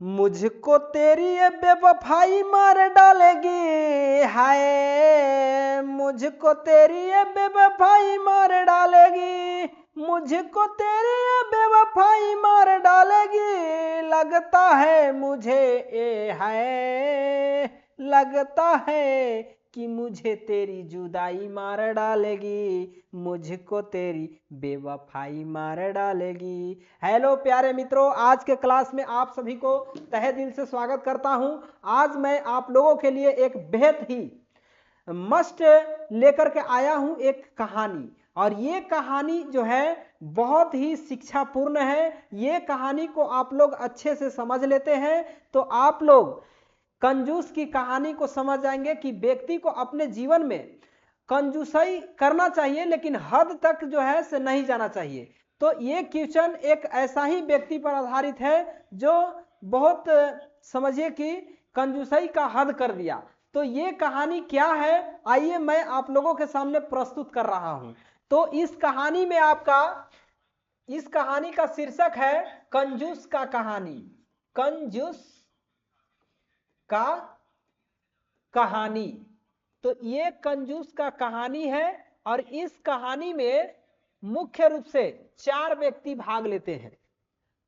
मुझको तेरी ये बेवफाई मार डालेगी, हाय मुझको तेरी ये बेवफाई मार डालेगी, मुझको तेरी ये बेवफाई मार डालेगी, लगता है मुझे ए हाय, लगता है कि मुझे तेरी जुदाई मार डालेगी, मुझको तेरी बेवफाई मार डालेगी। हेलो प्यारे मित्रों, आज के क्लास में आप सभी को तहे दिल से स्वागत करता हूं। आज मैं आप लोगों के लिए एक बेहद ही मस्ट लेकर के आया हूं एक कहानी, और ये कहानी जो है बहुत ही शिक्षापूर्ण है। ये कहानी को आप लोग अच्छे से समझ लेते हैं तो आप लोग कंजूस की कहानी को समझ जाएंगे कि व्यक्ति को अपने जीवन में कंजूसाई करना चाहिए, लेकिन हद तक जो है से नहीं जाना चाहिए। तो ये क्वेश्चन एक ऐसा ही व्यक्ति पर आधारित है जो बहुत समझिए कि कंजूसाई का हद कर दिया। तो ये कहानी क्या है, आइए मैं आप लोगों के सामने प्रस्तुत कर रहा हूं। तो इस कहानी में इस कहानी का शीर्षक है कंजूस का कहानी। कंजूस का कहानी। तो ये कंजूस का कहानी है, और इस कहानी में मुख्य रूप से 4 व्यक्ति भाग लेते हैं।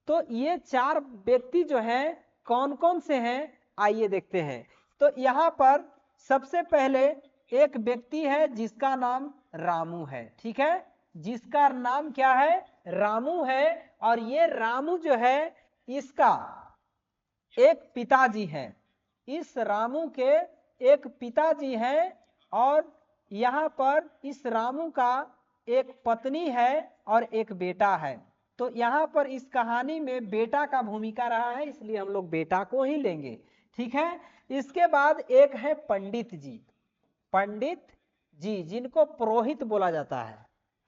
तो ये 4 व्यक्ति जो हैं कौन कौन से हैं, आइए देखते हैं। तो यहाँ पर सबसे पहले एक व्यक्ति है जिसका नाम रामू है, ठीक है, जिसका नाम क्या है, रामू है। और ये रामू जो है इसका एक पिताजी है, इस रामू के एक पिताजी हैं, और यहाँ पर इस रामू का एक पत्नी है और एक बेटा है। तो यहाँ पर इस कहानी में बेटा का भूमिका रहा है, इसलिए हम लोग बेटा को ही लेंगे, ठीक है। इसके बाद एक है पंडित जी, पंडित जी जिनको पुरोहित बोला जाता है।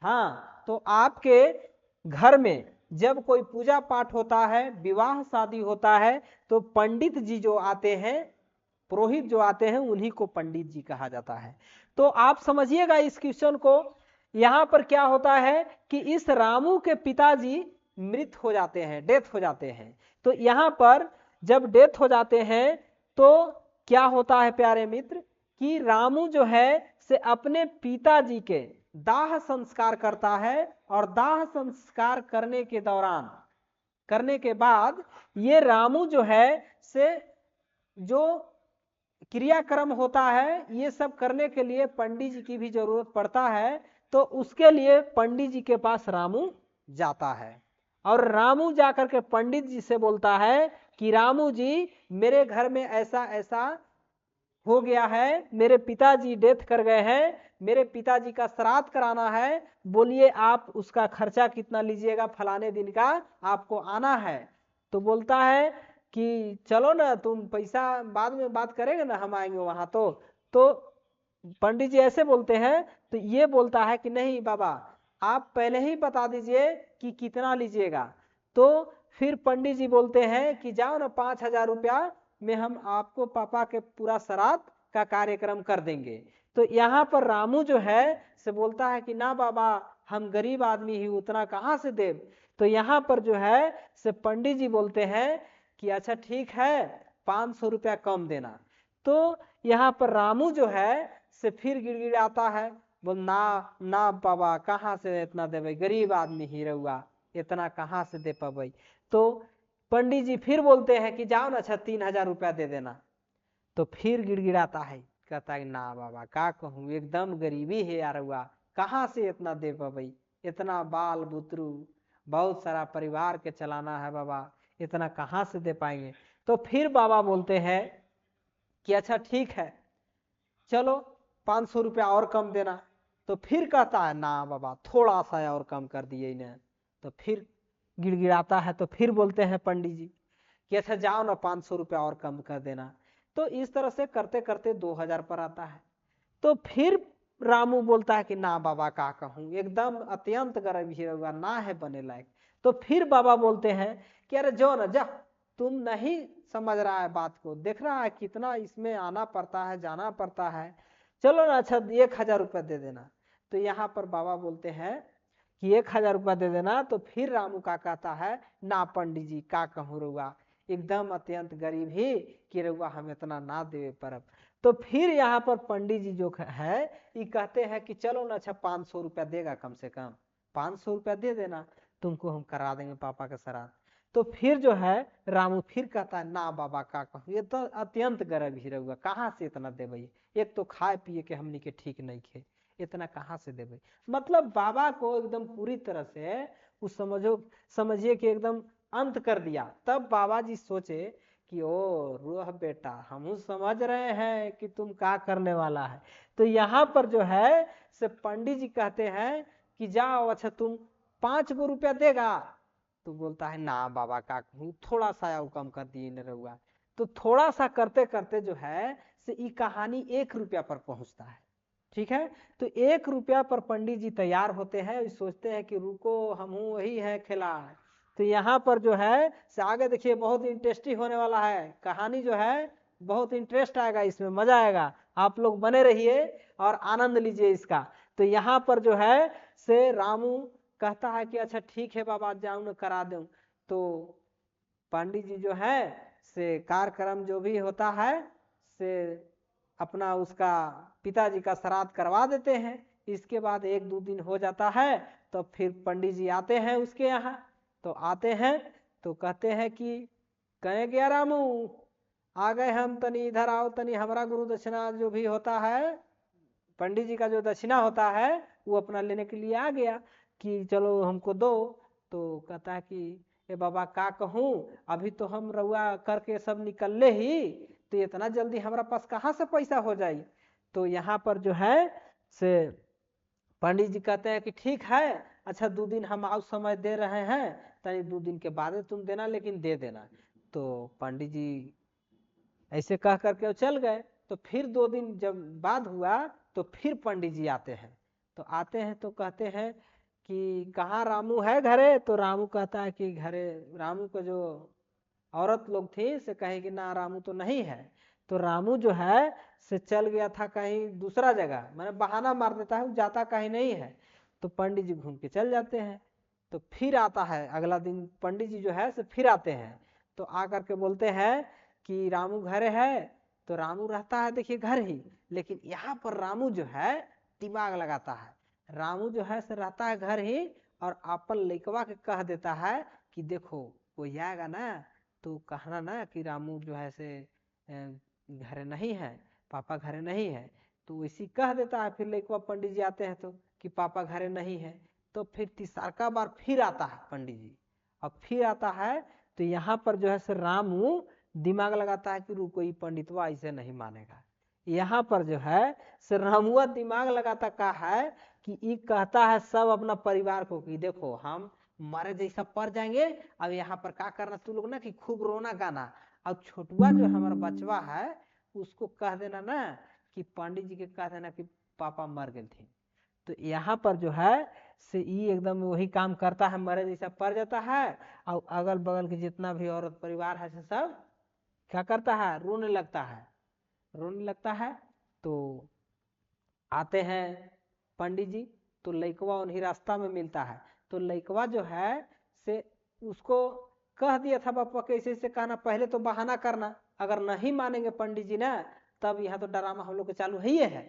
हाँ, तो आपके घर में जब कोई पूजा पाठ होता है, विवाह शादी होता है, तो पंडित जी जो आते हैं, पुरोहित जो आते हैं, उन्हीं को पंडित जी कहा जाता है। तो आप समझिएगा इस क्वेश्चन को। यहाँ पर क्या होता है कि इस रामू के पिताजी मृत हो जाते हैं, डेथ हो जाते हैं। तो यहाँ पर जब डेथ हो जाते हैं तो क्या होता है प्यारे मित्र कि रामू जो है से अपने पिताजी के दाह संस्कार करता है, और दाह संस्कार करने के दौरान, करने के बाद ये रामू जो है से जो क्रियाक्रम होता है, ये सब करने के लिए पंडित जी की भी जरूरत पड़ता है। तो उसके लिए पंडित जी के पास रामू जाता है, और रामू जाकर के पंडित जी से बोलता है कि रामू जी मेरे घर में ऐसा ऐसा हो गया है, मेरे पिताजी डेथ कर गए हैं, मेरे पिताजी का श्राद्ध कराना है, बोलिए आप उसका खर्चा कितना लीजिएगा, फलाने दिन का आपको आना है। तो बोलता है कि चलो ना, तुम पैसा बाद में बात करेंगे ना, हम आएंगे वहां। तो पंडित जी ऐसे बोलते हैं। तो ये बोलता है कि नहीं बाबा, आप पहले ही बता दीजिए कि कितना लीजिएगा। तो फिर पंडित जी बोलते हैं कि जाओ ना, 5,000 रुपया में हम आपको पापा के पूरा श्राद्ध का कार्यक्रम कर देंगे। तो यहाँ पर रामू जो है से बोलता है कि ना बाबा, हम गरीब आदमी ही, उतना कहाँ से देव। तो यहाँ पर जो है से पंडित जी बोलते हैं कि अच्छा ठीक है, 500 रुपया कम देना। तो यहाँ पर रामू जो है से फिर गिड़गिड़ाता है, बोल ना ना बाबा, कहाँ से इतना देवे, गरीब आदमी ही रहुआ, इतना कहाँ से दे पाबे। तो पंडित जी फिर बोलते हैं कि जाओ ना, अच्छा 3,000 रुपया दे देना। तो फिर गिड़गिड़ाता है, कहता है ना बाबा, का कहूँ, एकदम गरीबी है यार, हुआ कहाँ से इतना दे पाबे, इतना बाल बुतरू, बहुत सारा परिवार के चलाना है बाबा, इतना कहाँ से दे पाएंगे। तो फिर बाबा बोलते हैं कि अच्छा ठीक है, चलो 500 रुपया और कम देना। तो फिर कहता है ना बाबा, थोड़ा सा और कम कर दिए इन्हें। तो फिर गिड़गिड़ाता है। तो फिर बोलते हैं पंडित जी कि अच्छा जाओ ना, 500 रुपया और कम कर देना। तो इस तरह से करते करते 2,000 पर आता है। तो फिर रामू बोलता है कि ना बाबा, का कहूँ, एकदम अत्यंत गरीबी होगा, ना है बने लायक। तो फिर बाबा बोलते हैं कि अरे जो ना जा, तुम नहीं समझ रहा है बात को, देख रहा है कितना इसमें आना पड़ता है, जाना पड़ता है, चलो ना अच्छा 1,000 रुपया दे देना। तो यहाँ पर बाबा बोलते हैं कि 1,000 रुपया दे देना। तो फिर रामू का कहता है ना पंडित जी, का कहूँ रुआ, एकदम अत्यंत गरीब ही कि रउआ हम इतना ना देवे परब। तो फिर यहाँ पर पंडित जी जो है ये कहते हैं कि चलो ना, अच्छा 500 रुपया देगा, कम से कम 500 रुपया दे देना, तुमको हम करा देंगे पापा का श्राद्ध। तो फिर जो है रामू फिर कहता है ना बाबा का कहूँ, ये तो अत्यंत गरीब ही रहुआ, कहाँ से इतना देवे, एक तो खाए पिए के हमनी के ठीक नहीं खे, इतना कहाँ से देवे। मतलब बाबा को एकदम पूरी तरह से उस समझिए कि एकदम अंत कर दिया। तब बाबा जी सोचे कि ओ रोह बेटा, हम समझ रहे हैं कि तुम क्या करने वाला है। तो यहाँ पर जो है से पंडित जी कहते हैं कि जाओ, अच्छा तुम 5 गो रुपया देगा। तो बोलता है ना बाबा का कहूँ, थोड़ा सा कम कर दिए न रहुआ। तो थोड़ा सा करते करते जो है से ये कहानी 1 रुपया पर पहुंचता है। ठीक है, तो 1 रुपया पर पंडित जी तैयार होते हैं, सोचते हैं कि रुको हम वही है खिलाड़। तो यहाँ पर जो है से आगे देखिए बहुत इंटरेस्टिंग होने वाला है कहानी, जो है बहुत इंटरेस्ट आएगा इसमें, मजा आएगा, आप लोग बने रहिए और आनंद लीजिए इसका। तो यहाँ पर जो है से रामू कहता है कि अच्छा ठीक है बाबा, जाऊं न करा दूं। तो पंडित जी जो है से कार्यक्रम जो भी होता है से अपना उसका पिताजी का श्राद्ध करवा देते हैं। इसके बाद 1-2 दिन हो जाता है, तो फिर पंडित जी आते हैं उसके यहाँ। तो आते हैं तो कहते हैं कि कहे गया रामू आ गए हम, तनी इधर आओ, तनी हमारा गुरु दक्षिणा जो भी होता है, पंडित जी का जो दक्षिणा होता है वो अपना लेने के लिए आ गया कि चलो हमको दो। तो कहता है कि ए बाबा का कहूँ, अभी तो हम रउआ करके सब निकलले ही, तो इतना जल्दी हमारा पास कहाँ से पैसा हो जाए। तो यहाँ पर जो है से पंडित जी कहते हैं कि ठीक है, अच्छा 2 दिन हम और समय दे रहे हैं, तनी 2 दिन के बाद तुम देना, लेकिन दे देना। तो पंडित जी ऐसे कह करके चल गए। तो फिर 2 दिन जब बाद हुआ तो फिर पंडित जी आते हैं। तो आते हैं तो कहते हैं कि कहाँ रामू है घरे। तो रामू कहता है कि घरे, रामू को जो औरत लोग थी से कहे कि ना रामू तो नहीं है। तो रामू जो है से चल गया था कहीं दूसरा जगह, मैंने बहाना मार देता है, जाता कहीं नहीं है। तो पंडित जी घूम के चल जाते हैं। तो फिर आता है अगला दिन, पंडित जी जो है से फिर आते हैं। तो आकर के बोलते हैं कि रामू घरे है। तो रामू रहता है देखिए घर ही, लेकिन यहाँ पर रामू जो है दिमाग लगाता है। रामू जो है से रहता है घर ही और अपन लइकवा के कह देता है कि देखो कोई आएगा ना तो कहना ना कि रामू जो है से घरे नहीं है, पापा घरे नहीं है। तो इसी कह देता है। फिर लइकवा पंडित जी आते हैं तो कि पापा घरे नहीं है। तो फिर तीसरा बार फिर आता है पंडित जी, अब फिर आता है। तो यहाँ पर जो है से रामू दिमाग लगाता है कि रुको ये पंडितवा ऐसे नहीं मानेगा। यहाँ पर जो है से रामुआ दिमाग लगाता का है कि ये कहता है सब अपना परिवार को कि देखो हम मरे जैसा पड़ जाएंगे, अब यहाँ पर क्या करना तू लोग ना कि खूब रोना गाना, और छोटुआ जो हमारा बचवा है उसको कह देना ना कि पंडित जी के कह देना कि पापा मर गए थे। तो यहाँ पर जो है से ये एकदम वही काम करता है, मरे जैसा पड़ जाता है। और अगल बगल के जितना भी औरत परिवार है सब क्या करता है, रोने लगता है, रोने लगता है। तो आते हैं पंडित जी, तो लइकवा उन्हीं रास्ता में मिलता है। तो लइकवा जो है से उसको कह दिया था पापा कैसे से कहना, पहले तो बहाना करना, अगर नहीं मानेंगे पंडित जी ना तब यहाँ तो ड्रामा हम लोग के चालू ही है।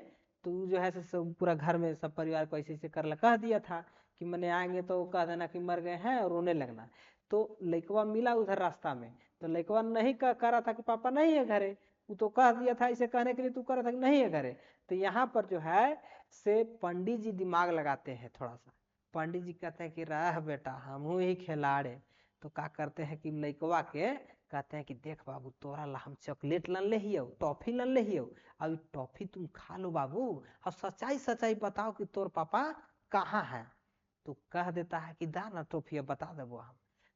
तो जो है सब पूरा घर में सब परिवार को ऐसे ऐसे कर कह दिया था कि मैंने आएंगे तो कह देना कि मर गए हैं और रोने लगना। तो लइकवा मिला उधर रास्ता में। तो लइकवा नहीं कह रहा था कि पापा नहीं है घरे, वो तो कह दिया था इसे कहने के लिए, तू कह रहा था कि नहीं है घरे। तो यहाँ पर जो है से पंडित जी दिमाग लगाते हैं थोड़ा सा। पंडित जी कहते हैं कि रह बेटा हम ही खिलाड़े। तो क्या करते हैं कि लइकवा के कहते हैं कि देख बाबू तोरा ला हम चॉकलेट लन ले हियो, टॉफी लन ले हियो, अब टॉफी तुम खा लो बाबू, और सच्चाई सच्चाई बताओ कि तोर पापा कहाँ है। तो कह देता है कि दा ना टॉफी बता देबो हम।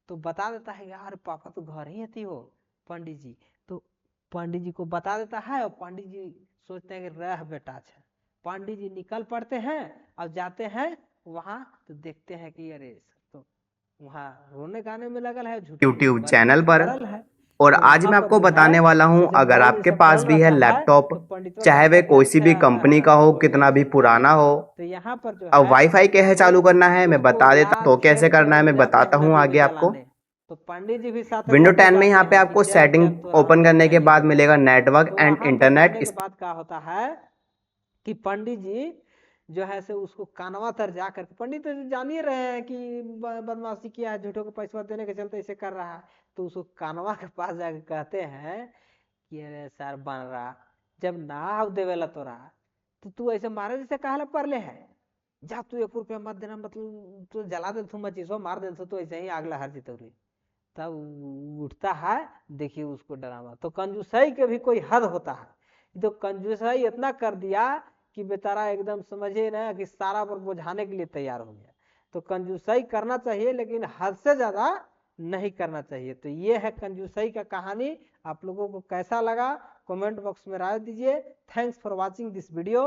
तो बता देता है यार पापा तो घर ही थी हो पंडित जी। तो पंडित जी को बता देता है और पंडित जी सोचते हैं कि रह बेटा अच्छा। पंडित जी निकल पड़ते हैं और जाते हैं वहां। तो देखते हैं कि अरे तो वहां रोने गाने में लगल है, झूठे यूट्यूब चैनल पर। है। और तो आज मैं आपको बताने वाला हूं, अगर आपके पास भी है लैपटॉप, चाहे वह कोई सी भी कंपनी का हो, कितना भी पुराना हो, तो यहाँ पर जो अब है वाईफाई कैसे चालू करना है मैं बता देता हूं। तो कैसे करना है मैं बताता हूँ आगे आपको। तो पंडित जी भी साथ विंडो 10 में करते यहाँ पे हैं आपको कि चल सेटिंग जब तो ओपन करने के बाद मिलेगा नेटवर्क तो एंड वहां पे इंटरनेट। जाने के बाद क्या होता है कि पंडित जी जो है से उसको कानवा तर जा करके, पंडित तो जान ही रहे हैं कि बदमाशी किया है, झूठों को पैसा देने के चलते ऐसे कर रहा है, तो उसको कानवा के पास जाके कहते हैं कि अरे सर बन रहा, जब ना हाव देवेला तो रहा तो तू ऐसे मारे जैसे कहला परले है, जा तू 1 रुपया मत देना, मतलब तू जला दे, तू मचीसो मार दे, तो ऐसे ही आग लहर जितौरी। तब उठता है, देखिए उसको ड्रामा। तो कंजूसाई के भी कोई हद होता है, तो कंजूसाई इतना कर दिया कि बेचारा एकदम समझे ना कि सारा पर बुझाने के लिए तैयार हो गया। तो कंजूसाई करना चाहिए लेकिन हद से ज्यादा नहीं करना चाहिए। तो ये है कंजूसाई का कहानी। आप लोगों को कैसा लगा कमेंट बॉक्स में राय दीजिए। Thanks for watching this video.